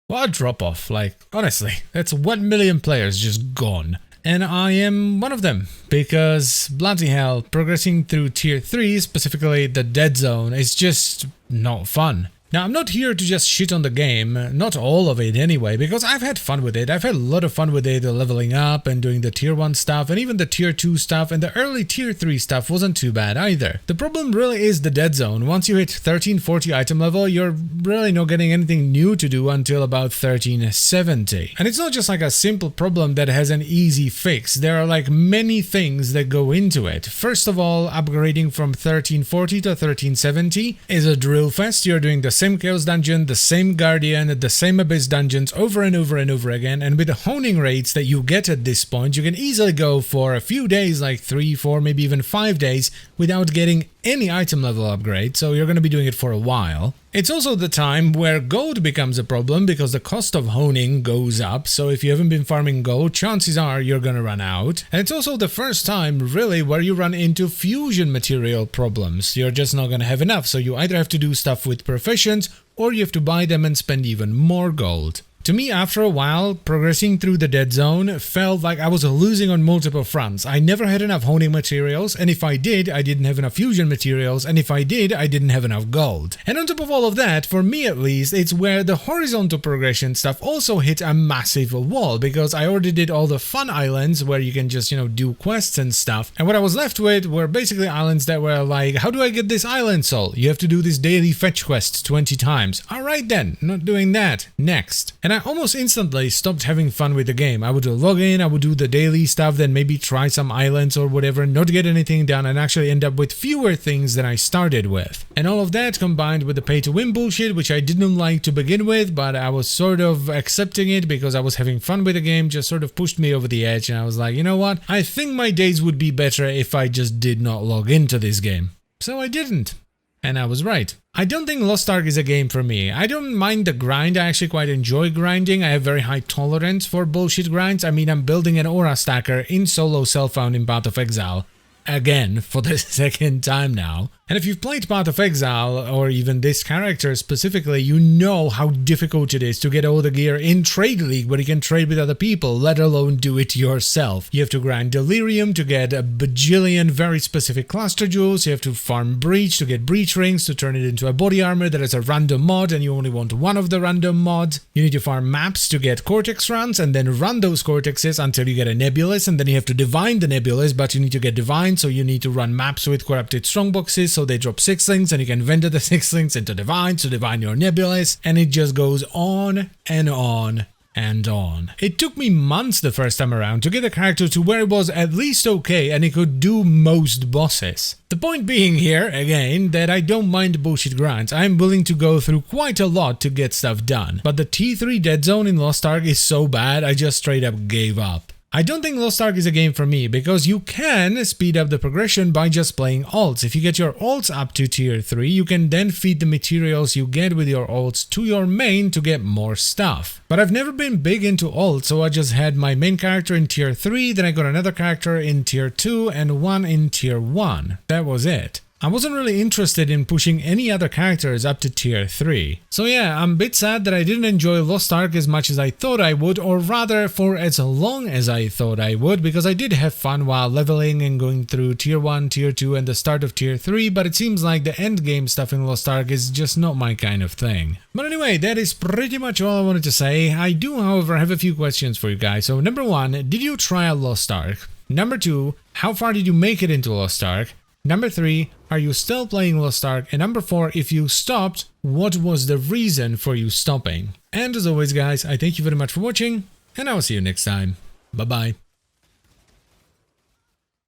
What a drop off, like, honestly, that's 1 million players just gone. And I am one of them, because bloody hell, progressing through tier 3, specifically the dead zone, is just not fun. Now, I'm not here to just shit on the game, not all of it anyway, because I've had fun with it. I've had a lot of fun with it, leveling up and doing the tier 1 stuff, and even the tier 2 stuff, and the early tier 3 stuff wasn't too bad either. The problem really is the dead zone. Once you hit 1340 item level, you're really not getting anything new to do until about 1370. And it's not just like a simple problem that has an easy fix. There are like many things that go into it. First of all, upgrading from 1340 to 1370 is a drill fest. You're doing the same Chaos Dungeon, the same Guardian, the same Abyss dungeons over and over and over again, and with the honing rates that you get at this point, you can easily go for a few days, like 3, 4, maybe even 5 days, without getting any item level upgrade, so you're going to be doing it for a while. It's also the time where gold becomes a problem because the cost of honing goes up, so if you haven't been farming gold, chances are you're gonna run out. And it's also the first time, really, where you run into fusion material problems. You're just not gonna have enough, so you either have to do stuff with proficients, or you have to buy them and spend even more gold. To me, after a while, progressing through the dead zone felt like I was losing on multiple fronts. I never had enough honing materials, and if I did, I didn't have enough fusion materials, and if I did, I didn't have enough gold. And on top of all of that, for me at least, it's where the horizontal progression stuff also hit a massive wall, because I already did all the fun islands where you can just, do quests and stuff, and what I was left with were basically islands that were like, how do I get this island soul? You have to do this daily fetch quest 20 times. Alright then, not doing that. Next. And I almost instantly stopped having fun with the game. I would log in, I would do the daily stuff, then maybe try some islands or whatever, not get anything done, and actually end up with fewer things than I started with. And all of that combined with the pay to win bullshit, which I didn't like to begin with, but I was sort of accepting it because I was having fun with the game, just sort of pushed me over the edge, and I was like, you know what, I think my days would be better if I just did not log into this game. So I didn't. And I was right. I don't think Lost Ark is a game for me. I don't mind the grind, I actually quite enjoy grinding. I have very high tolerance for bullshit grinds. I mean, I'm building an aura stacker in solo self-found in Path of Exile. Again, for the second time now. And if you've played Path of Exile, or even this character specifically, you know how difficult it is to get all the gear in Trade League where you can trade with other people, let alone do it yourself. You have to grind Delirium to get a bajillion very specific cluster jewels, you have to farm Breach to get Breach Rings to turn it into a body armor that is a random mod and you only want one of the random mods. You need to farm maps to get Cortex runs and then run those Cortexes until you get a Nebulous, and then you have to divine the Nebulous, but you need to get divine, so you need to run maps with corrupted strongboxes, so they drop sixlings and you can vendor the sixlings into divine to divine your Nebulous, and it just goes on and on and on. It took me months the first time around to get a character to where it was at least okay and it could do most bosses. The point being here, again, that I don't mind bullshit grinds. I'm willing to go through quite a lot to get stuff done. But the T3 dead zone in Lost Ark is so bad I just straight up gave up. I don't think Lost Ark is a game for me, because you can speed up the progression by just playing alts. If you get your alts up to tier 3, you can then feed the materials you get with your alts to your main to get more stuff. But I've never been big into alts, so I just had my main character in tier 3, then I got another character in tier 2 and one in tier 1. That was it. I wasn't really interested in pushing any other characters up to tier 3. So yeah, I'm a bit sad that I didn't enjoy Lost Ark as much as I thought I would, or rather for as long as I thought I would, because I did have fun while leveling and going through tier 1, tier 2 and the start of tier 3, but it seems like the end game stuff in Lost Ark is just not my kind of thing. But anyway, that is pretty much all I wanted to say. I do, however, have a few questions for you guys. So number 1, did you try out Lost Ark? Number 2, how far did you make it into Lost Ark? Number 3, are you still playing Lost Ark? And number 4, if you stopped, what was the reason for you stopping? And as always guys, I thank you very much for watching, and I will see you next time. Bye bye.